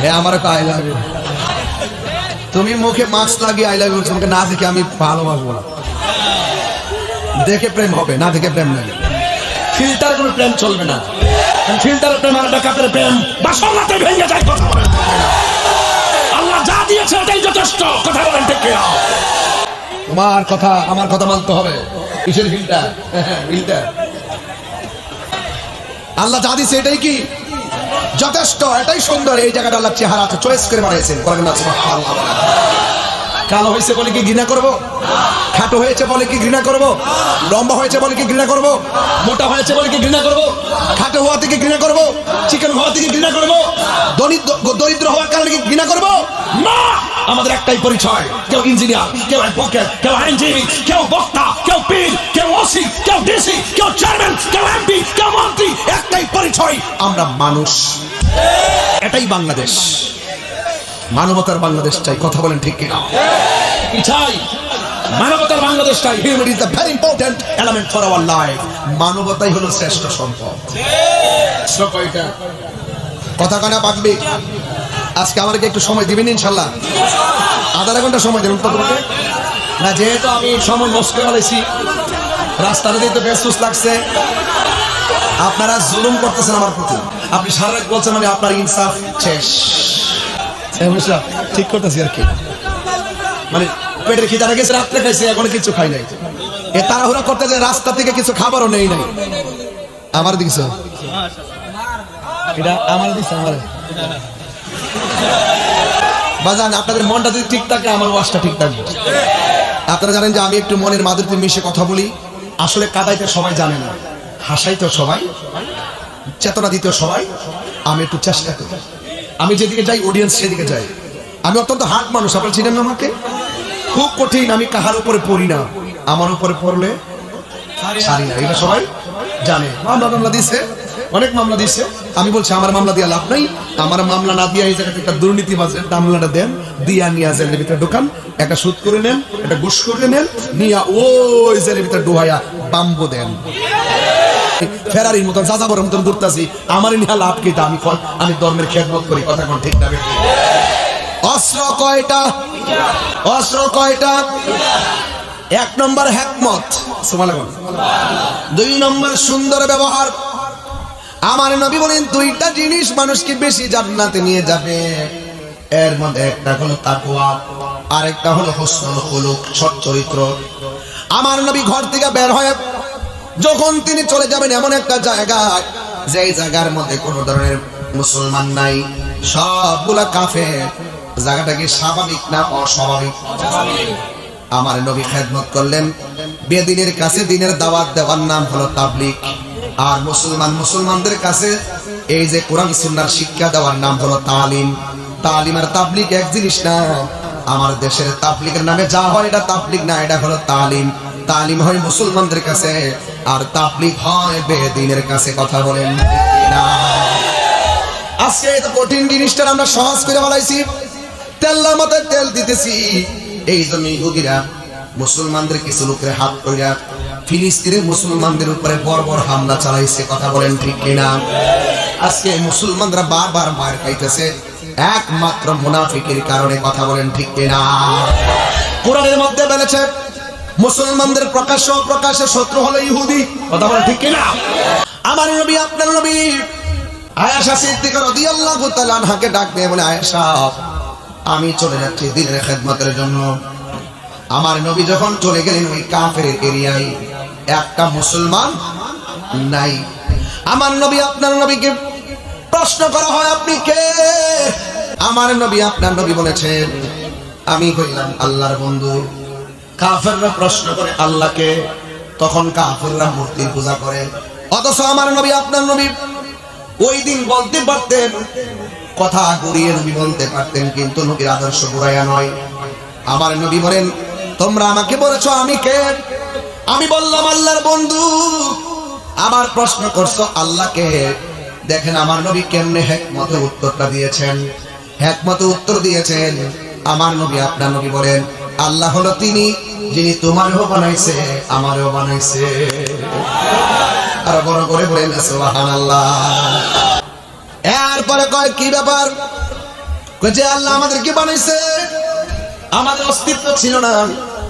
হ্যাঁ আমার I love you. তুমি মুখে মাস্ক লাগিয়ে আই লাভ ইউ তোমাকে না দেখে আমি ভালোবাসবো না। দেখে প্রেম হবে, না দেখে প্রেম নেই। ফিল্টার কোনো প্রেম চলবে না। ফিল্টার প্রেম আর ডাকাতের প্রেম বাসনাতে ভেঙে যায়। কথা বলেন, আল্লাহ যা দিয়েছে ওটাই যথেষ্ট। কথা বলেন ঠিক কিনা? তোমার কথা আমার কথা মানতে হবে। কিসের ফিল্টার? ফিল্টার আল্লাহ যা দিয়েছে এটাই কি যথেষ্ট, এটাই সুন্দর। এই জায়গাটা আল্লাহ চেহারা আছে চয়েস করে বানিয়েছেন। কালো হয়েছে বলে কি ঘৃণা করবো? খাটো হয়েছে বলে কি ঘৃণা করবো? লম্বা হয়েছে বলে কি ঘৃণা করবো? মোটা হয়েছে বলে কি ঘৃণা করবো? খাটো হওয়া থেকে ঘৃণা করবো? চিকেন হওয়া থেকে ঘৃণা করবো? দরিদ্র হওয়ার কারণে কি ঘৃণা করবো? না, আমাদের একটাই পরিচয়। কেউ ইঞ্জিনিয়ার, কেউ অ্যাডভোকেট, কেউ আইনজীবী, কেউ বক্তা, কেউ পীর, কেউ ওসি, কেউ ডিসি, কেউ চেয়ারম্যান, কেউ এমপি, কেউ মন্ত্রী। একটাই পরিচয়, আমরা মানুষ। এটাই বাংলাদেশ, মানবতার বাংলাদেশ চাই। কথা বলেন ঠিক কিনা? কি চাই? মানবতার বাংলাদেশ চাই। Humanity is a very important element for our life. মানবতাই হলো শ্রেষ্ঠ সম্পদ। কথা কানা বাঁচবে। আজকে আমাকে একটু সময় দিবেন ইনশাল্লাহ? আধা ঘন্টা সময় দেবেন তো তোমাকে? না, যেহেতু আমি সময় নষ্ট করে ফেলেছি, রাস্তাটা দিয়ে তো ব্যস্ত লাগছে, আপনারা জুলুম করতেছেন আমার প্রতি। আপনি সারা রাত বলছেন মানে আপনার ইনসাফ শেষ। ঠিক করতেছি আর কি, মানে পেটের খিদা গেছে, রাত্রে খাইছে, এখনো কিছু খাই নাই। এ তাড়াহুড়া করতে যে রাস্তা থেকে কিছু খাবারও নেই নাই। আমার দিকছ এটা আমার দিকছ আমার বাজান। আপনাদের মনটা যদি ঠিক থাকে আমার ওয়াজটা ঠিক থাকবে। আপনারা জানেন যে আমি একটু মনের মাধুরীতে মিশে কথা বলি। আসলে কাদাইতে সবাই জানে না, হাসাইতে সবাই, চেতনা দিতে সবাই। আমি একটু চেষ্টা করি, আমি যেদিকে যাই অডিয়েন্স সেদিকে যাই। আমি অত্যন্ত হাট মানুষ, আপনারা চিনেন না আমাকে? খুব কঠিন, আমি কাহার উপরে পড়ি না, আমার উপরে পড়লে ছাড়ি না। এটা সবাই জানে। মামলা দিছে, অনেক মামলা দিছে। আমি বলছি আমার মামলা দিয়ে লাভ নাই, আমার মামলা না দিয়ে এই জায়গাতে একটা দুর্নীতিবাজের মামলাটা দেন, দিয়া নিয়ে জেলের ভিতরে ঢুকান, একটা সুদ করে নেন, একটা ঘুষ করে নেন, নিয়া ওই জেলের ভিতরে ডুহাইয়া বাম্বু দেন। ফেরারির মতন যাযাবরের মতন ঘুরতেছি, আমার নিয়ে লাভ কি? আমি ধর্মের খেদমত করি। কথা কোন ঠিক না? অস্ত্র কয়টা? অস্ত্র কয়টা? এক নম্বর হিকমত, দুই নম্বর সুন্দর ব্যবহার। আমার নবী বলেন দুইটা জিনিস মানুষকে বেশি জান্নাতে নিয়ে যাবে। এর মধ্যে একটা হলো তাকওয়া, আর একটা হলো হুসনুল খুলুক, সৎ চরিত্র। আমার নবী ঘর থেকে বের হয়ে যখন তিনি চলে যাবেন এমন একটা জায়গায়, যেই জায়গার মধ্যে কোনো ধরনের মুসলমান নাই, সবগুলা কাফের। জায়গাটা কি স্বাভাবিক না অস্বাভাবিক? আমার নবী খেদমত করলেন। বেদিনের কাছে দিনের দাওয়াত দেওয়ার নাম হলো তাবলীগ, আর মুসলমানদের কাছে এই যে কোরআন সুন্নাহর শিক্ষা দেওয়ার নাম হলো তালিম। তালিম আর তাবলীগ এক জিনিস না। আমার দেশের তাবলীগের নামে যা হয় এটা তাবলীগ না, এটা হলো তালিম। তালিম হয় মুসলমানদের কাছে, আর তাবলীগ হয় বেদিনের কাছে। কথা বলেন না? আজকে এত কঠিন জিনিসটা আমরা সহজ করে বলাইছি, তেল্লার মতো তেল দিতেছি। এই জন্য ইহুদিরা মুসলমানদের কিছু লোকের হাত কইরা ফিলিস্তিনের মুসলমানদের উপরে বর্বর হামলা চালাইছে। কথা বলেন ঠিক কিনা? আজকে মুসলমানরা বারবার মার খাইতেছে একমাত্র মুনাফিকের কারণে। কথা বলেন ঠিক কিনা? কোরআনের মধ্যে বলেছে মুসলমানদের প্রকাশ্য শত্রু হলো ইহুদি। কথা বলেন ঠিক কিনা? আমার নবী, আপনার নবী আয়েশা সিদ্দিকা রাদিয়াল্লাহু তাআলা আনহাকে ডাক দিয়ে বলে, আয়েশা আমি চলে যাচ্ছি দিনের খেদমতের জন্য। আমার নবী যখন চলে গেলেন ওই কাফের এরিয়ায় একটা মুসলমান নাই। আমার নবী, আপনার নবীকে প্রশ্ন করা হয় আপনি কে? আমার নবী, আপনার নবী বলেছেন আমি হইলাম আল্লাহর বন্ধু। কাফেররা প্রশ্ন করে আল্লাহকে, তখন কাফেররা মূর্তির পূজা করে। অথচ আমার নবী, আপনার নবী ওই দিন বলতে পারতেন, কথা ঘুরিয়ে নবী বলতে পারতেন, কিন্তু নবীর আদর্শ ঘুরাইয়া নয়। আমার নবী বলেন তোমরা আমাকে বলেছো আমি কে? আমি বললাম আল্লাহর বন্ধু। আবার প্রশ্ন করছো আল্লাহকে। দেখেন আমার নবী কেমনে হিকমতে উত্তরটা দিয়েছেন। হিকমতে উত্তর দিয়েছেন। আমার নবী, আপনার নবী বলেন আল্লাহ হলো তিনি যিনি তোমারও বানাইছে আমারও বানাইছে। আর বড় করে বলেন সুবহানাল্লাহ। এরপরে কয় কি ব্যাপার? যে আল্লাহ আমাদেরকে বানাইছে, আমাদের অস্তিত্ব ছিল না,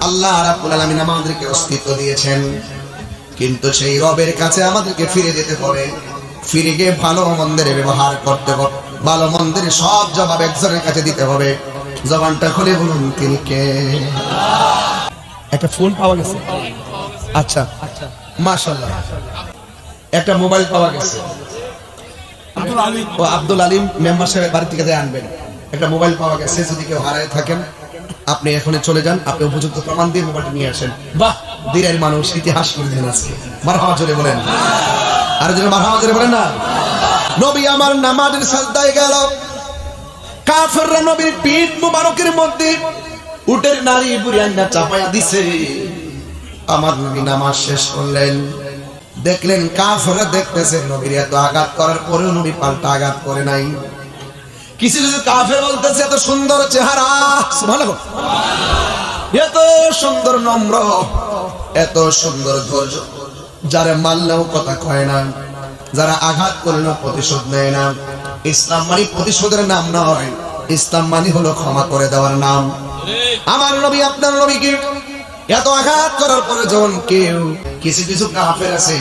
আল্লাহ রাব্বুল আলামিন আমাদেরকে অস্তিত্ব দিয়েছেন, কিন্তু সেই রবের কাছে আমাদেরকে ফিরে যেতে হবে। ফিরে গিয়ে ভালো মন্দের ব্যবহার করতে হবে, ভালো মন্দের সব জবাব একজনের কাছে দিতে হবে। জবানটা খুলে বলুন তিনি কে? একটা ফোন পাওয়া গেছে, আচ্ছা মাশাআল্লাহ, একটা মোবাইল পাওয়া গেছে। আব্দুল আলিম মেম্বার সাহেবের বাড়ি থেকে আনবেন। একটা মোবাইল পাওয়া গেছে, যদি কেউ হারায় থাকেন আপনি এখনই চলে যান, আপনি উপযুক্ত প্রমাণ দিয়ে মোবাইলটা নিয়ে আসেন। বাহ, দিনের মানুষ ইতিহাস করে দিলেন আজকে। মারহাবা জোরে বলেন, আর জোরে মারহাবা জোরে বলেন না। নবী আমার নামাজের সাজদায় গেল, কাফেররা নবীর পিঠ মুবারকের মধ্যে উটের নারী বুড়ি আন্না চাপায়া দিছে। আমার নবী নামাজ শেষ করলেন, দেখলেন কাফেররা দেখতেছে নবীর এত আঘাত করার পরেও নবী পাল্টা আঘাত করে নাই। কিছু কিছু কাফের বলতেছে এত সুন্দর চেহারা, সুবহানাল্লাহ, এত সুন্দর নম্র, এত সুন্দর ধৈর্য, যারা মানলেও কথা কয় না, যারা আঘাত করলেও প্রতিশোধ নেয় না। ইসলাম মানে প্রতিশোধের নাম নয়, ইসলাম মানে হলো ক্ষমা করে দেওয়ার নাম। আমার নবী আপনার নবীকে এত আঘাত করার পরে যখন কেউ কিছু কিছু কাফের আছে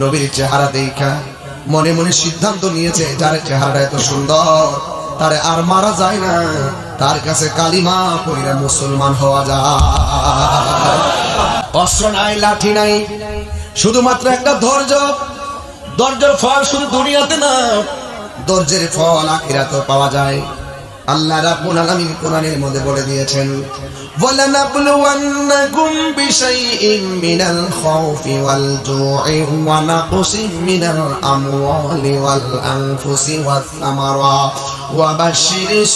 নবীর চেহারা দেখা মনে মনে সিদ্ধান্ত নিয়েছে, যার চেহারাটা এত সুন্দর তারে আর মারা যায় না, তার কাছে কালিমা পড়ে মুসলমান হওয়া যায়। অস্ত্র নাই, লাঠি নাই, শুধুমাত্র একটা ধৈর্য। ধৈর্যের ফল শুধু দুনিয়াতে না, ধৈর্যের ফল আখিরাতেও পাওয়া যায়। আল্লাহ রাব্বুল আলামিন কোরআনের মধ্যে বলে দিয়েছেন, ওয়ালানাবলুওয়ান্নাকুম বিশাইইন মিনাল খাউফি ওয়াল জু'i ওয়া নাকসিম মিনাল আমওয়ালি ওয়াল আনফুসি ওয়াস সামারাত ওয়া বাশশিরিস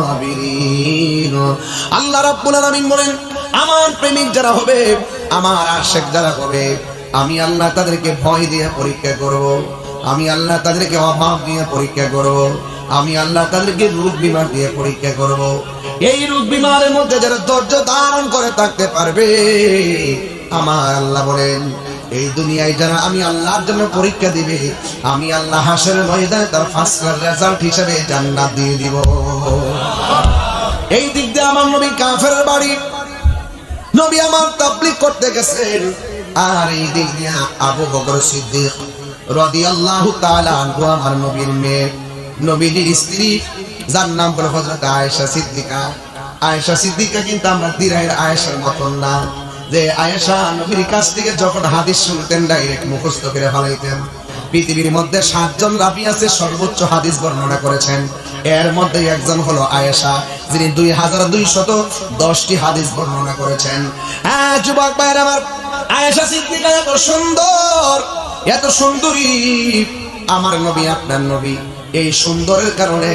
সাবিরিন। আল্লাহ রাব্বুল আলামিন বলেন, আমার প্রেমিক যারা হবে, আমার আশিক যারা হবে, আমি আল্লাহ তাদেরকে ভয় দিয়ে পরীক্ষা করব, আমি আল্লাহ তাদেরকে অভাব দিয়ে পরীক্ষা করব, আমি আল্লাহ তাদেরকে রোগ বিমার দিয়ে পরীক্ষা করব। এই রোগ বিমারের মধ্যে যারা ধৈর্য ধারণ করে থাকতে পারবে, আমার আল্লাহ বলেন এই দুনিয়ায় যারা আমি আল্লাহর জন্য পরীক্ষা দিবে, আমি আল্লাহ হাসরের ময়দানে তার ফার্স্ট ক্লাস রেজাল্ট হিসেবে জান্নাত দিয়ে দিব। এই দিক দিয়ে আমার নবী কাফেরের বাড়ি, নবী আমার তাবলীগ করতে গেছেন, আর এই দিক দিয়ে আবু বকর সিদ্দিক রাদিয়াল্লাহু তাআলা আনহু আমার নবীর মেয়ে, নবীর স্ত্রী, যার নাম হলো হযরত আয়েশা সিদ্দিকা। আয়েশা সিদ্দিকা কিন্তু আমরা দিরাইয়ের আয়েশার মতন না, যে আয়েশা নবীর কাছ থেকে যখন হাদিস শুনতেন ডাইরেক্ট মুখস্থ করে ফেলাইতেন। পৃথিবীর মধ্যে 7 জন রাবী আছে সর্বোচ্চ হাদিস বর্ণনা করেছেন, এর মধ্যে একজন হলো আয়েশা, যিনি 2210টি হাদিস বর্ণনা করেছেন। হ্যাঁ যুবক ভাইরা আমার, আয়েশা সিদ্দিকা এত সুন্দর, এত সুন্দরী আমার নবী আপনার নবী। এই সুন্দরের কারণে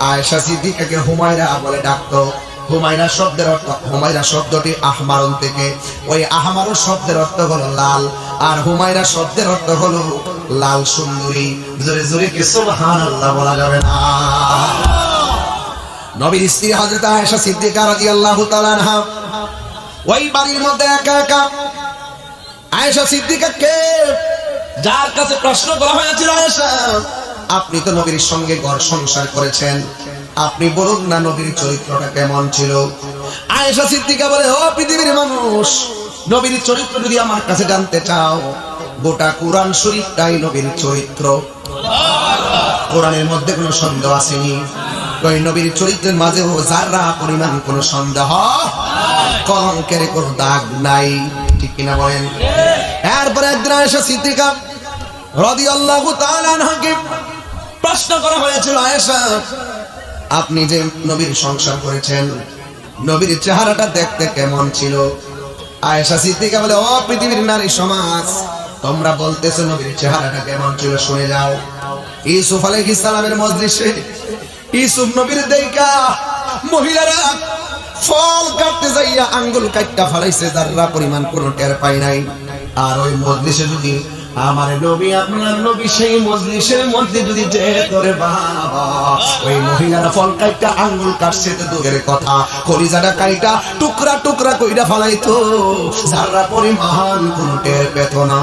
আয়েশা সিদ্দিকাকে হুমায়রা বলে ডাকতো। হুমায়রা শব্দের অর্থ, হুমায়রা শব্দটি আহমারুন থেকে, ওই আহমারুন শব্দের অর্থ হলো লাল, আর হুমায়রা শব্দের অর্থ হলো লাল সুন্দরী। জোরে জোরে কি সুবহানাল্লাহ বলা যাবে না? নবীর স্ত্রী হযরত আয়েশা সিদ্দিকা রাদিয়াল্লাহু তাআলা আনহা ওই বাড়ির মধ্যে একা একা। আয়েশা সিদ্দিকাকে যার কাছে প্রশ্ন করা হয়েছিল, আয়েশা আপনি তো নবীর সঙ্গে ঘর সংসার করেছেন, আপনি বলুন না নবীর চরিত্রটা কেমন ছিল? আয়েশা সিদ্দিকা বলে, ও পৃথিবীর মানুষ, নবীর চরিত্র যদি আমার কাছে জানতে চাও, গোটা কোরআন শরীফটাই নবীর চরিত্র। কোরআনের মধ্যে কোনো সন্দেহ আসেনি, ওই নবীর চরিত্রের মাঝেও যারা পরিমাণ কোনো সন্দেহ, কলঙ্কের কোনো দাগ নাই, ঠিক কিনা বলেন? এরপরে একদিন আয়েশা সিদ্দিকা রাদিয়াল্লাহু তাআলা আনহাকে প্রশ্ন করা হয়েছিল, আয়েশা আপনি যে নবীর সংসার করেছেন, নবীর চেহারাটা দেখতে কেমন ছিল? আয়েশা সিদ্দিকা বলে, ও পৃথিবীর নারী সমাজ, তোমরা বলতেছো নবীর চেহারাটা কেমন ছিল, শুনে যাও। ইউসুফ আলাইহিস সালামের মজলিসে ইউসুফ নবীর দেইকা মহিলারা ফল কাটতে যাইয়া আঙ্গুল কাটটা ফলাইছে, যারা পরিমাণ কোনো টের পাই নাই। আর ওই মজলিসে যদি আমার নবী আপনার নবী সেই মজলিসের মধ্যে যদি যে করে, বাবা ওই মহিলারা ফল কাইটা আঙ্গুল কাটছে তো দূরের কথা, কলিজাটা কাইটা টুকরা টুকরা কইরা ফলাইতো, যারা পরিমাণ কোনো টের পেত না।